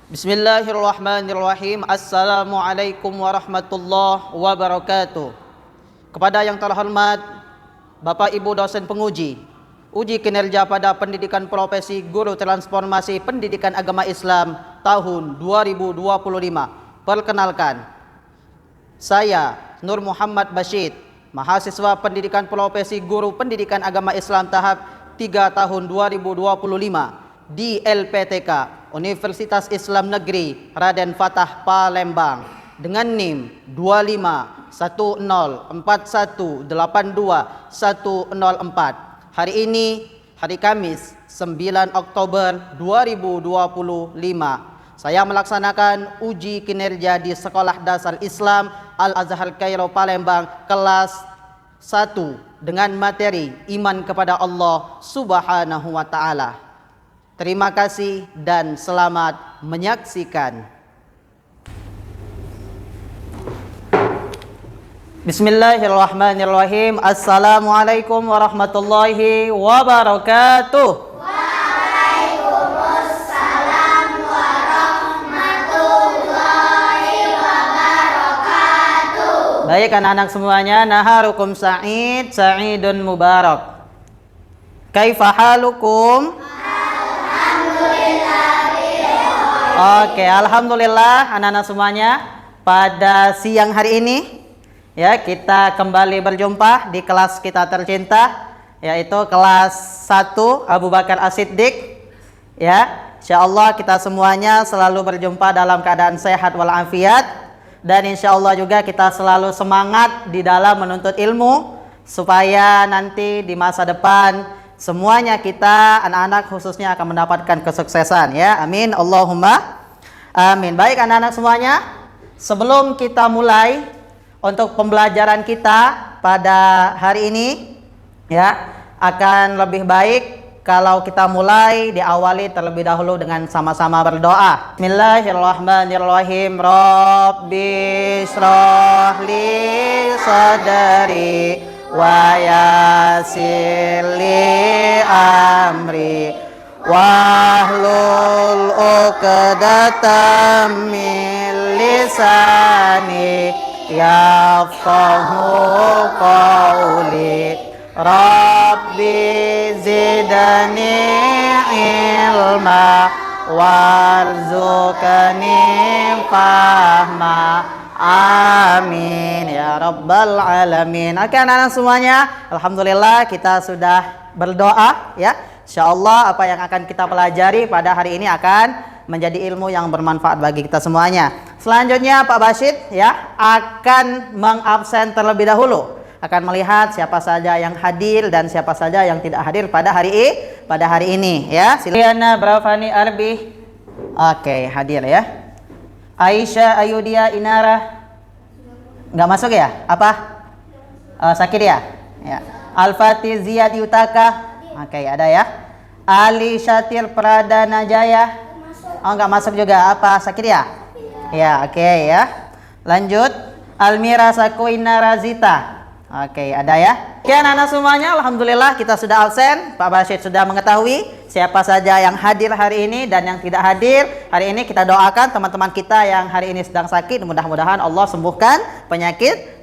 Bismillahirrahmanirrahim. Assalamualaikum warahmatullahi wabarakatuh. Kepada yang terhormat Bapak Ibu dosen penguji, uji kinerja pada pendidikan profesi guru transformasi pendidikan agama Islam tahun 2025. Perkenalkan, saya Nur Muhammad Bashid, mahasiswa pendidikan profesi guru pendidikan agama Islam tahap 3 tahun 2025 di LPTK Universitas Islam Negeri Raden Fatah Palembang dengan NIM 251041821004. Hari ini hari Kamis 9 Oktober 2025 saya melaksanakan uji kinerja di Sekolah Dasar Islam Al-Azhar Kairo Palembang kelas 1 dengan materi iman kepada Allah Subhanahu wa taala. Terima kasih dan selamat menyaksikan. Bismillahirrahmanirrahim. Assalamualaikum warahmatullahi wabarakatuh. Waalaikumsalam warahmatullahi wabarakatuh. Baik anak-anak semuanya, naharukum sa'id, sa'idun mubarak. Kaifa halukum? Oke, alhamdulillah anak-anak semuanya, pada siang hari ini ya kita kembali berjumpa di kelas kita tercinta, yaitu kelas 1 Abu Bakar As-Siddiq. Ya, insyaallah kita semuanya selalu berjumpa dalam keadaan sehat walafiat, dan insyaallah juga kita selalu semangat di dalam menuntut ilmu supaya nanti di masa depan semuanya kita anak-anak khususnya akan mendapatkan kesuksesan ya. Amin Allahumma amin. Baik anak-anak semuanya, sebelum kita mulai untuk pembelajaran kita pada hari ini ya, akan lebih baik kalau kita mulai diawali terlebih dahulu dengan sama-sama berdoa. Bismillahirrahmanirrahim. Rabbi shrah li sadri wa yassir li amri wahlul 'uqdatam min lisani yafqahu qawli. Rabbi zidni ilma warzuqni fahma. Amin ya rabbal alamin. Oke anak-anak semuanya, alhamdulillah kita sudah berdoa ya. Insyaallah apa yang akan kita pelajari pada hari ini akan menjadi ilmu yang bermanfaat bagi kita semuanya. Selanjutnya Pak Bashid ya akan mengabsen terlebih dahulu, akan melihat siapa saja yang hadir dan siapa saja yang tidak hadir pada hari ini ya. Siliana Brafani Arbi. Oke, hadir ya. Aisyah Ayudia Inara nggak masuk ya? Apa? Sakit ya? Ya. Al-Fatih Ziyad Yutaka. Oke, ada ya. Ali Syatir Pradana Jaya. Oh, nggak masuk juga. Apa? Sakit ya? Ya, oke ya. Lanjut. Almira Sakuina Razita. Oke, ada ya. Oke anak-anak semuanya, alhamdulillah kita sudah absen. Pak Bashid sudah mengetahui siapa saja yang hadir hari ini dan yang tidak hadir. Hari ini kita doakan teman-teman kita yang hari ini sedang sakit, mudah-mudahan Allah sembuhkan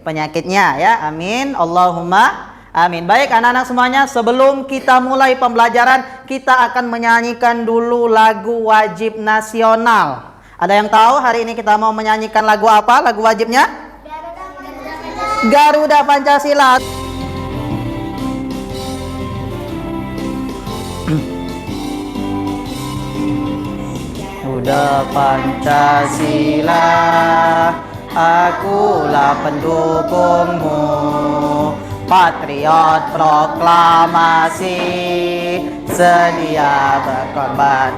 penyakitnya ya. Amin Allahumma amin. Baik anak-anak semuanya, sebelum kita mulai pembelajaran, kita akan menyanyikan dulu lagu wajib nasional. Ada yang tahu hari ini kita mau menyanyikan lagu apa? Lagu wajibnya? Garuda Pancasila. Garuda Pancasila, akulah pendukungmu, patriot proklamasi, sedia berkorban.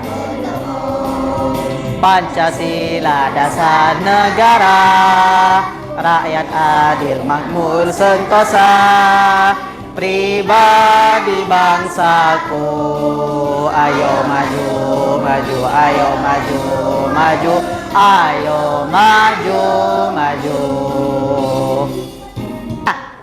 Pancasila dasar negara, rakyat adil makmur sentosa, pribadi bangsaku. Ayo maju, maju, ayo maju, maju, ayo maju, maju.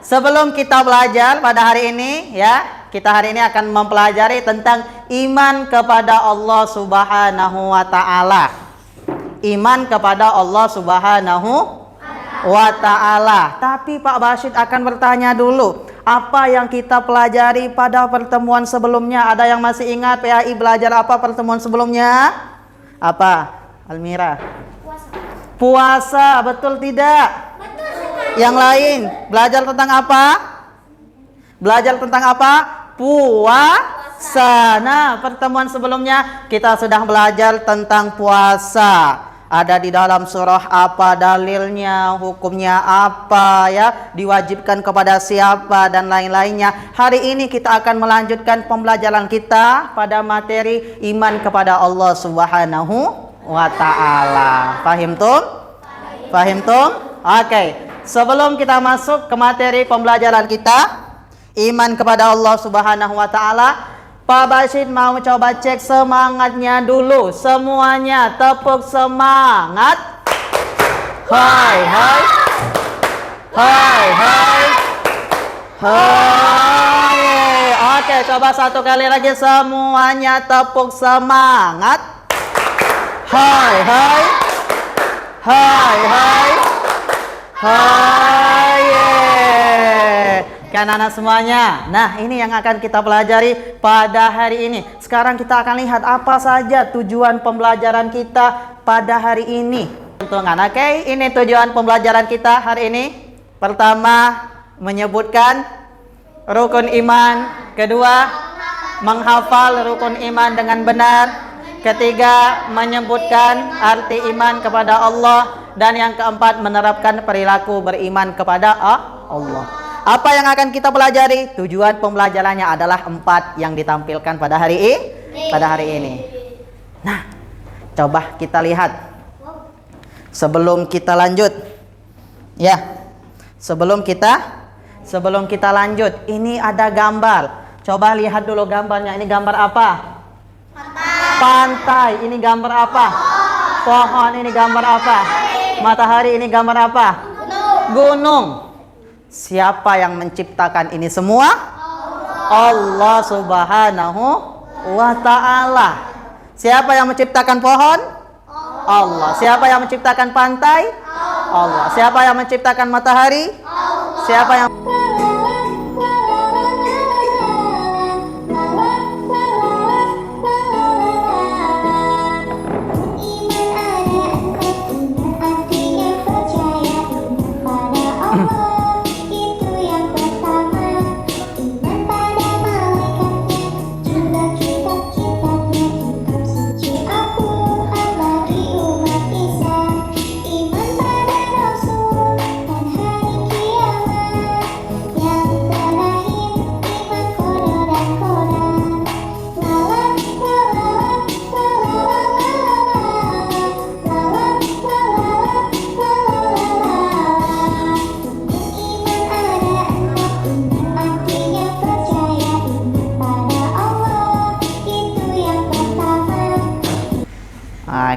Sebelum kita belajar pada hari ini ya, kita hari ini akan mempelajari tentang iman kepada Allah Subhanahu wa taala. Iman kepada Allah Subhanahu wa ta'ala. Tapi Pak Bashir akan bertanya dulu, apa yang kita pelajari pada pertemuan sebelumnya? Ada yang masih ingat PAI belajar apa pertemuan sebelumnya? Apa? Almira? Puasa, betul tidak? Yang lain, belajar tentang apa? Belajar tentang apa? Puasa. Nah, pertemuan sebelumnya kita sudah belajar tentang puasa. Ada di dalam surah apa dalilnya, hukumnya apa ya, diwajibkan kepada siapa dan lain-lainnya. Hari ini kita akan melanjutkan pembelajaran kita pada materi iman kepada Allah Subhanahu wa ta'ala. Fahim tum? Fahim tum? Oke. Sebelum kita masuk ke materi pembelajaran kita, iman kepada Allah Subhanahu wa ta'ala, Pak Bashir mau coba cek semangatnya dulu. Semuanya tepuk semangat. Hai hai. Hai hai. Hai. Oke, coba satu kali lagi semuanya tepuk semangat. Hai hai. Hai hai. Hai. Kan anak semuanya. Nah, ini yang akan kita pelajari pada hari ini. Sekarang kita akan lihat apa saja tujuan pembelajaran kita pada hari ini. Hitungan, oke? Ini tujuan pembelajaran kita hari ini. Pertama, menyebutkan rukun iman. Kedua, menghafal rukun iman dengan benar. Ketiga, menyebutkan arti iman kepada Allah. Dan yang keempat, menerapkan perilaku beriman kepada Allah. Apa yang akan kita pelajari? Tujuan pembelajarannya adalah 4 yang ditampilkan pada hari ini. Nah, coba kita lihat. Sebelum kita lanjut. Ya. Sebelum kita lanjut, ini ada gambar. Coba lihat dulu gambarnya. Ini gambar apa? Pantai. Ini gambar apa? Pohon. Ini gambar apa? Matahari. Ini gambar apa? Gunung. Siapa yang menciptakan ini semua? Allah Subhanahu wa ta'ala. Siapa yang menciptakan pohon? Allah. Siapa yang menciptakan pantai? Allah. Siapa yang menciptakan matahari? Siapa yang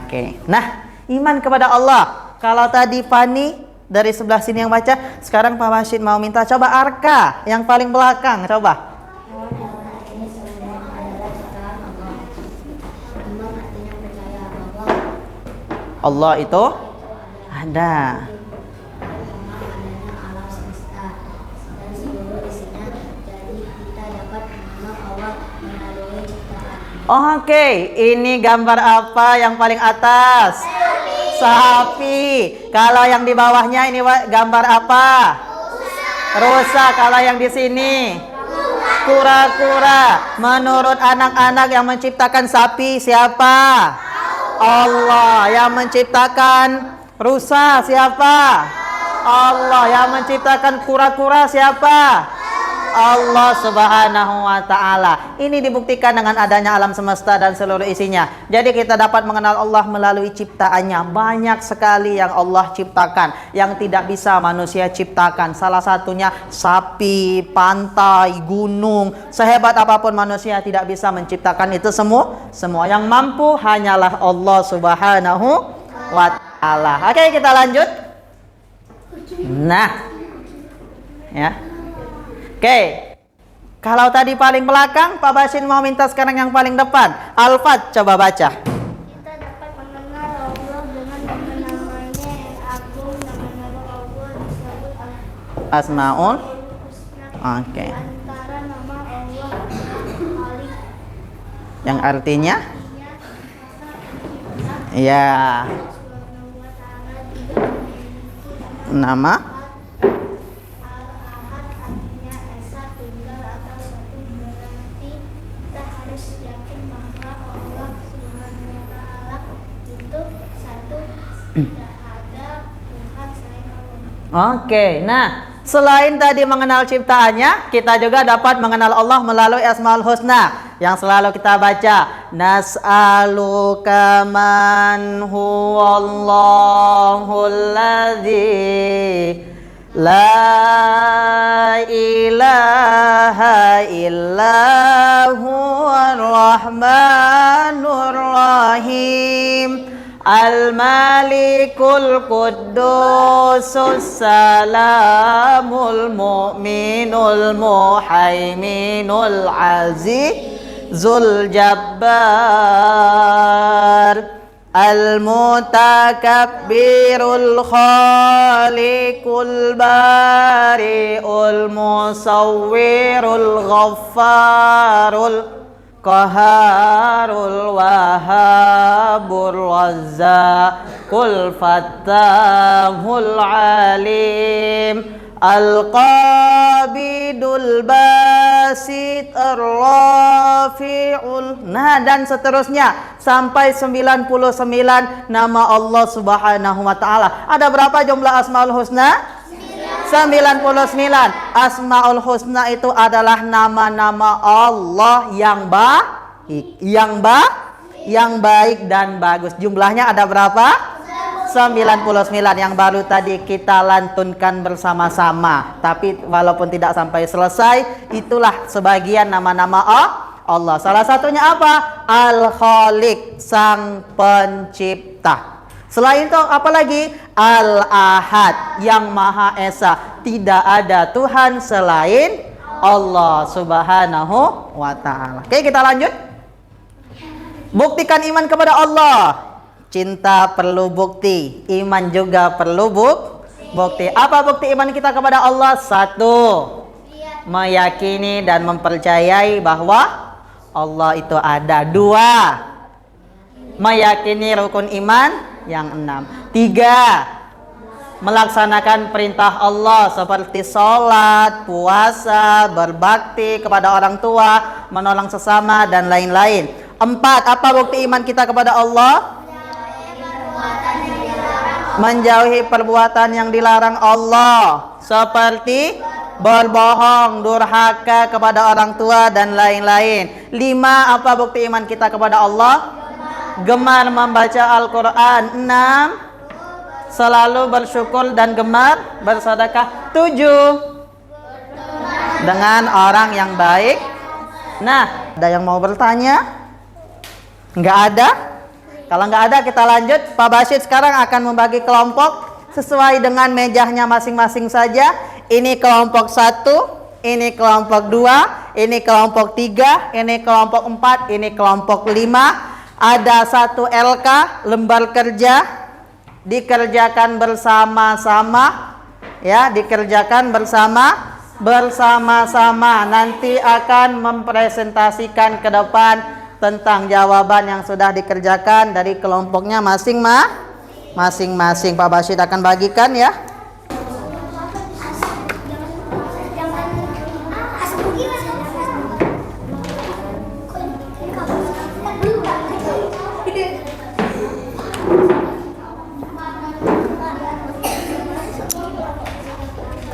Oke. Nah, iman kepada Allah. Kalau tadi Fani dari sebelah sini yang baca, sekarang Pak Bashir mau minta coba Arka yang paling belakang, coba. Allah itu ada. Oke, ini gambar apa yang paling atas? Sapi. Kalau yang di bawahnya ini gambar apa? Rusa. Kalau yang di sini? Kura-kura. Menurut anak-anak yang menciptakan sapi siapa? Allah. Yang menciptakan rusa siapa? Allah. Yang menciptakan kura-kura siapa? Allah Subhanahu wa ta'ala. Ini dibuktikan dengan adanya alam semesta dan seluruh isinya. Jadi kita dapat mengenal Allah melalui ciptaannya. Banyak sekali yang Allah ciptakan yang tidak bisa manusia ciptakan. Salah satunya sapi, pantai, gunung. Sehebat apapun manusia tidak bisa menciptakan itu semua. Semua yang mampu hanyalah Allah Subhanahu wa ta'ala. Oke, kita lanjut. Nah, ya. Oke, kalau tadi paling belakang, Pak Bashir mau minta sekarang yang paling depan. Alfat, coba baca. Kita dapat mengenal Allah dengan Asmaul. Oke. Antara nama Allah Khalik Yang artinya? Ya. Subhanahu wa ta'ala tidak memiliki Nama Al-Ahad artinya esa tunggal atau satu, berarti kita harus yakin bahwa Allah Subhanahu wa ta'ala itu satu, tidak ada Tuhan selain Allah. Oke, nah selain tadi mengenal ciptaannya, kita juga dapat mengenal Allah melalui Asmaul Husna yang selalu kita baca. Nas'aluka man huwallahul ladzi la ilaha illa huwar rahmanur rahim. Al-Malikul Quddusus Salamul Mu'minul Muhaiminul Azizul Jabbar Al-Mutakabbirul Khaliqul Bari'ul Musawwirul Ghaffarul Qaharul Wahabur Razzaqul Fattahul Alim Al-Qabidul Basit Ar-Rafi'ul. Nah, dan seterusnya sampai 99 nama Allah Subhanahu wa taala. Ada berapa jumlah Asmaul Husna? 99. Asmaul Husna itu adalah nama-nama Allah yang baik, yang baik dan bagus. Jumlahnya ada berapa? 99 yang baru tadi kita lantunkan bersama-sama. Tapi walaupun tidak sampai selesai, itulah sebagian nama-nama Allah. Salah satunya apa? Al-Khaliq, Sang Pencipta. Selain itu apa lagi? Al-Ahad, yang Maha Esa. Tidak ada Tuhan selain Allah Subhanahu wa ta'ala. Oke, kita lanjut. Buktikan iman kepada Allah. Cinta perlu bukti, iman juga perlu bukti. Apa bukti iman kita kepada Allah? Satu, meyakini dan mempercayai bahwa Allah itu ada. Dua, meyakini rukun iman yang 6. 3, melaksanakan perintah Allah seperti sholat, puasa, berbakti kepada orang tua, menolong sesama, dan lain-lain. 4, apa bukti iman kita kepada Allah? Menjauhi perbuatan yang dilarang Allah, seperti berbohong, durhaka kepada orang tua, dan lain-lain. 5, apa bukti iman kita kepada Allah? Gemar membaca Al-Quran. 6, selalu bersyukur dan gemar bersedekah. 7, dengan orang yang baik. Nah, ada yang mau bertanya? Nggak ada? Kalau nggak ada, kita lanjut. Pak Basyid sekarang akan membagi kelompok sesuai dengan mejanya masing-masing saja. Ini kelompok 1, ini kelompok 2, ini kelompok 3, ini kelompok 4, ini kelompok 5. Ada 1 LK, lembar kerja, dikerjakan bersama-sama, ya, dikerjakan bersama-sama. Nanti akan mempresentasikan ke depan tentang jawaban yang sudah dikerjakan dari kelompoknya masing-masing. Pak Basyid akan bagikan, ya.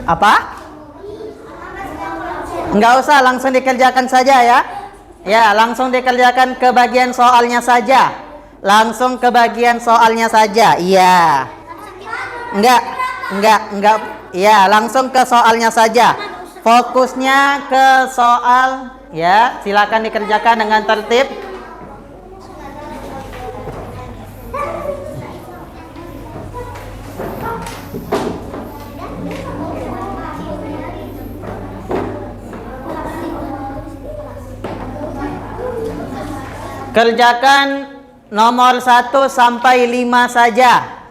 Apa? Enggak usah, langsung dikerjakan saja, ya. Ya, langsung dikerjakan ke bagian soalnya saja. Langsung ke bagian soalnya saja. Iya. Enggak. Ya, langsung ke soalnya saja. Fokusnya ke soal, ya. Silakan dikerjakan dengan tertib. Kerjakan nomor 1 sampai 5 saja.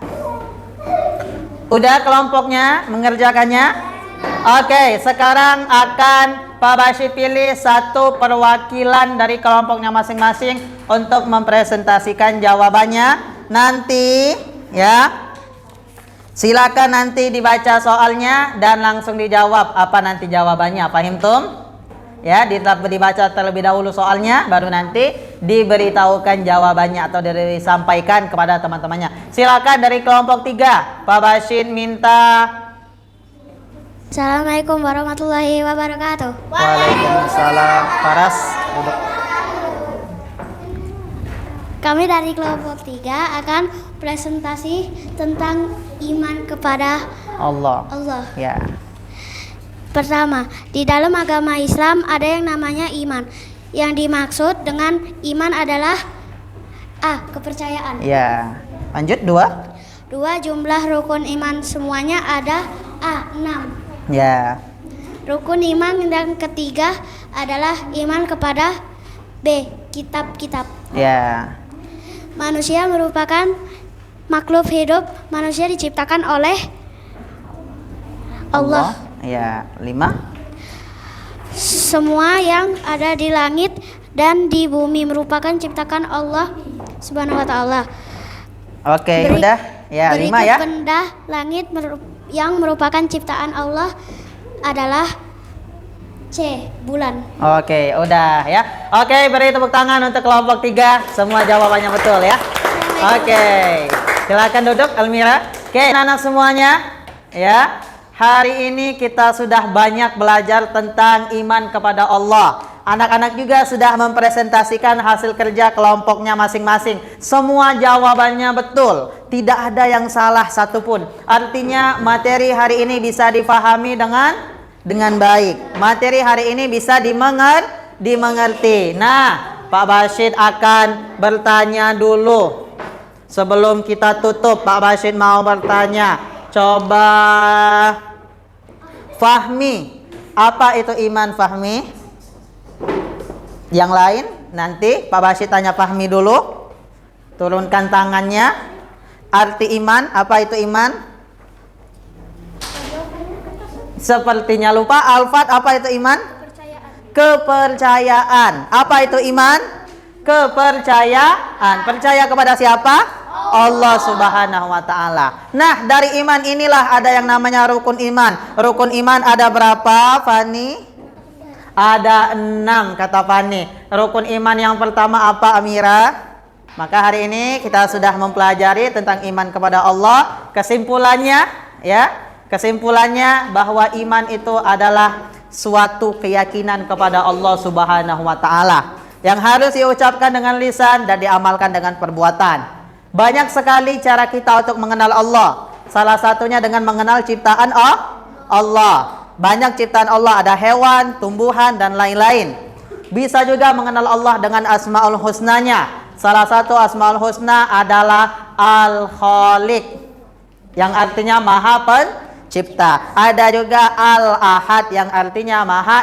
Udah kelompoknya mengerjakannya? Oke, sekarang akan Pak Bashir pilih satu perwakilan dari kelompoknya masing-masing untuk mempresentasikan jawabannya. Nanti ya, silakan nanti dibaca soalnya dan langsung dijawab apa nanti jawabannya. Paham tum? Ya, dibaca terlebih dahulu soalnya, baru nanti diberitahukan jawabannya atau disampaikan kepada teman-temannya. Silakan dari kelompok 3, Pak Bashir minta. Assalamualaikum warahmatullahi wabarakatuh. Waalaikumsalam. Paras, duduk. Kami dari kelompok 3 akan presentasi tentang iman kepada Allah. Allah. Ya. Pertama, di dalam agama Islam ada yang namanya iman. Yang dimaksud dengan iman adalah A. Kepercayaan. Ya. Lanjut 2. 2. Jumlah rukun iman semuanya ada A. 6. Ya. Rukun iman yang ketiga adalah iman kepada B. Kitab-kitab. Ya. Manusia merupakan makhluk hidup. Manusia diciptakan oleh Allah. Ya. 5. Semua yang ada di langit dan di bumi merupakan ciptakan Allah Subhanahu wa taala. Oke, udah. Ya, 5 ya. Benda langit yang merupakan ciptaan Allah adalah C. Bulan. Oke, udah ya. Oke, beri tepuk tangan untuk kelompok 3. Semua jawabannya betul ya. Oke. Silakan duduk Almira. Oke, anak semuanya ya. Hari ini kita sudah banyak belajar tentang iman kepada Allah. Anak-anak juga sudah mempresentasikan hasil kerja kelompoknya masing-masing. Semua jawabannya betul. Tidak ada yang salah satupun. Artinya materi hari ini bisa difahami dengan baik. Materi hari ini bisa dimengerti. Nah, Pak Bashir akan bertanya dulu. Sebelum kita tutup, Pak Bashir mau bertanya. Coba Fahmi, apa itu iman Fahmi? Yang lain nanti Pak Bashir tanya Fahmi dulu. Turunkan tangannya. Arti iman, apa itu iman? Sepertinya lupa. Alfat, apa itu iman? Kepercayaan. Apa itu iman? Kepercayaan. Percaya kepada siapa? Allah Subhanahu wa taala. Nah, dari iman inilah ada yang namanya rukun iman. Rukun iman ada berapa, Fani? Ada 6 kata Fani. Rukun iman yang pertama apa, Amira? Maka hari ini kita sudah mempelajari tentang iman kepada Allah. Kesimpulannya ya, kesimpulannya bahwa iman itu adalah suatu keyakinan kepada Allah Subhanahu wa taala yang harus diucapkan dengan lisan dan diamalkan dengan perbuatan. Banyak sekali cara kita untuk mengenal Allah. Salah satunya dengan mengenal ciptaan Allah. Banyak ciptaan Allah, ada hewan, tumbuhan, dan lain-lain. Bisa juga mengenal Allah dengan Asmaul Husnanya. Salah satu Asmaul Husna adalah Al-Khaliq, yang artinya Maha Pencipta. Ada juga Al-Ahad, yang artinya Maha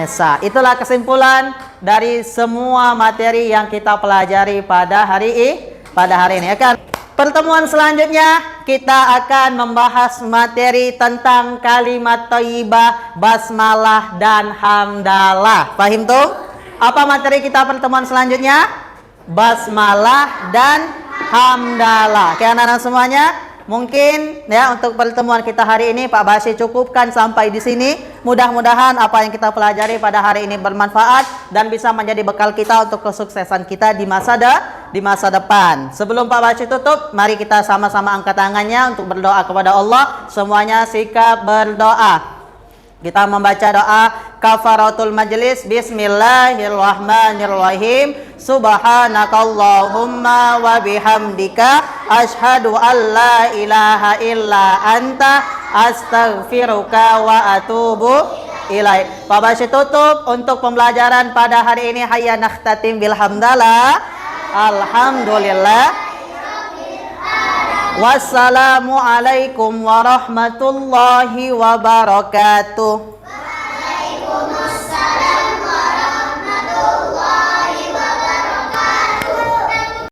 Esa. Itulah kesimpulan dari semua materi yang kita pelajari pada hari ini. Pertemuan selanjutnya kita akan membahas materi tentang kalimat thayyibah, basmalah, dan hamdalah. Paham tuh? Apa materi kita pertemuan selanjutnya? Basmalah dan hamdalah. Oke, anak-anak semuanya, mungkin ya untuk pertemuan kita hari ini Pak Bashir cukupkan sampai di sini. Mudah-mudahan apa yang kita pelajari pada hari ini bermanfaat dan bisa menjadi bekal kita untuk kesuksesan kita di masa depan. Sebelum Pak Bashir tutup, mari kita sama-sama angkat tangannya untuk berdoa kepada Allah. Semuanya sikap berdoa. Kita membaca doa kafaratul majlis. Bismillahirrahmanirrahim. Subhanakallahumma wa bihamdika asyhadu an la ilaha illa anta astaghfiruka wa atubu ilaik. Pak Bashir tutup untuk pembelajaran pada hari ini. Hayya nakhtatim bilhamdalah. Alhamdulillah. Wassalamualaikum warahmatullahi wabarakatuh.